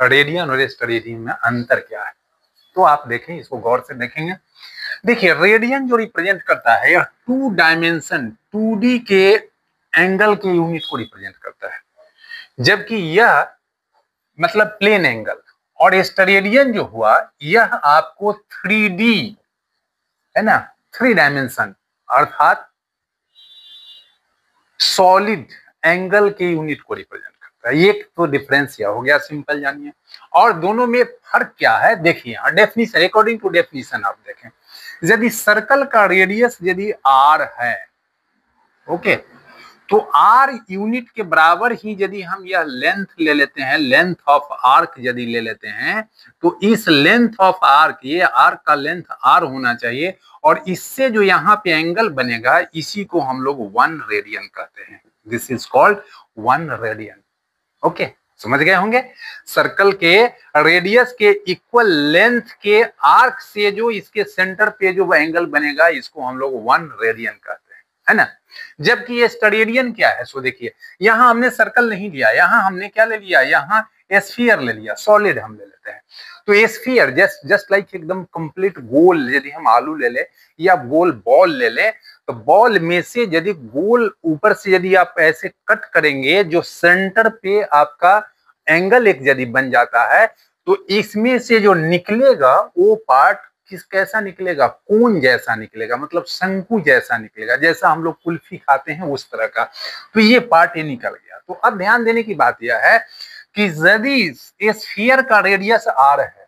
Radian और steradian में अंतर क्या है, तो आप देखें, इसको गौर से देखेंगे। देखिए, रेडियन जो रिप्रेजेंट करता है यह 2 डायमेंशन 2D के एंगल के यूनिट को रिप्रेजेंट करता है, जबकि यह मतलब प्लेन एंगल, और स्टेरेडियन जो हुआ यह आपको 3D है ना, 3 डायमेंशन अर्थात सॉलिड एंगल के यूनिट को रिप्रेजेंट करता है। एक तो डिफरेंस यह हो गया, सिंपल जानिए। और दोनों में फर्क क्या है देखिए, डेफिनेशन, अकॉर्डिंग टू डेफिनेशन आप देखें, यदि सर्कल का रेडियस यदि r है, ओके, तो r यूनिट के बराबर ही यदि हम यह लेंथ ले लेते हैं, लेंथ ऑफ आर्क यदि ले लेते हैं, तो इस लेंथ ऑफ आर्क, ये आर्क का लेंथ r होना चाहिए, और इससे जो यहाँ पे एंगल बनेगा इसी को हम लोग 1 रेडियन कहते हैं। This is called 1 radian. Okay, समझ गए होंगे। सर्कल के रेडियस के इक्वल लेंथ के आर्क से जो इसके सेंटर पे जो एंगल बनेगा इसको हम लोग 1 रेडियन कहते हैं, है ना। जबकि ये स्टेरेडियन क्या है, सो देखिए, यहां हमने सर्कल नहीं लिया, यहां हमने क्या ले लिया, यहां स्फीयर ले लिया, सॉलिड हम ले लेते हैं। तो स्फीयर जस्ट लाइक एकदम कंप्लीट गोल, यदि हम आलू ले ले या गोल बॉल ले ले, तो बॉल में से यदि गोल ऊपर से यदि आप ऐसे कट करेंगे, जो सेंटर पे आपका एंगल एक यदि बन जाता है, तो इसमें से जो निकलेगा वो पार्ट कैसा निकलेगा, कोन जैसा निकलेगा, मतलब शंकु जैसा निकलेगा, जैसा हम लोग कुल्फी खाते हैं उस तरह का। तो ये पार्ट ये निकल गया। तो अब ध्यान देने की बात यह है कि यदि स्फीयर का रेडियस r है,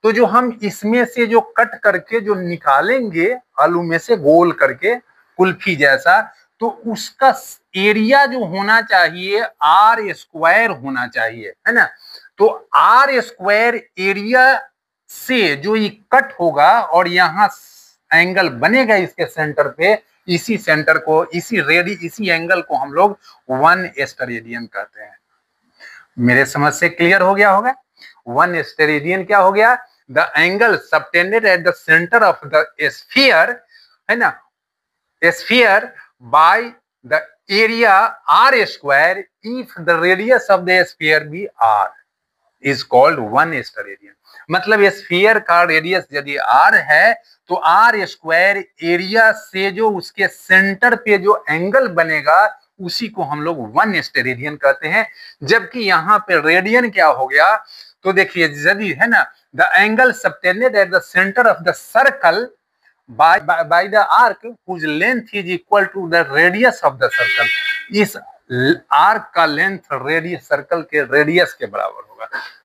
तो जो हम इसमें से जो कट करके जो निकालेंगे आलू में से गोल करके कुल्फी जैसा, तो उसका एरिया जो होना चाहिए r स्क्वायर होना चाहिए, है ना। तो r स्क्वायर एरिया से जो ये कट होगा और यहाँ एंगल बनेगा इसके सेंटर पे, इसी सेंटर को, इसी एंगल को हम लोग 1 स्टेरेडियन कहते हैं। मेरे समझ से क्लियर हो गया होगा। 1 स्टेरेडियन क्या हो गया, the angle subtended at the centre of the sphere, है ना, sphere by the area r square if the radius of the sphere be r is called 1 steradian. मतलब स्फीयर का रेडियस यदि r है, तो r स्क्वायर एरिया से जो उसके सेंटर पे जो एंगल बनेगा उसी को हम लोग 1 स्टेरेडियन कहते हैं। जबकि यहाँ पे रेडियन क्या हो गया, तो देखिए, यदि है ना, the angle subtended at the centre of the circle by the arc whose length is equal to the radius of the circle, इस आर्क का लेंथ रेडियस सर्कल के रेडियस के बराबर होगा।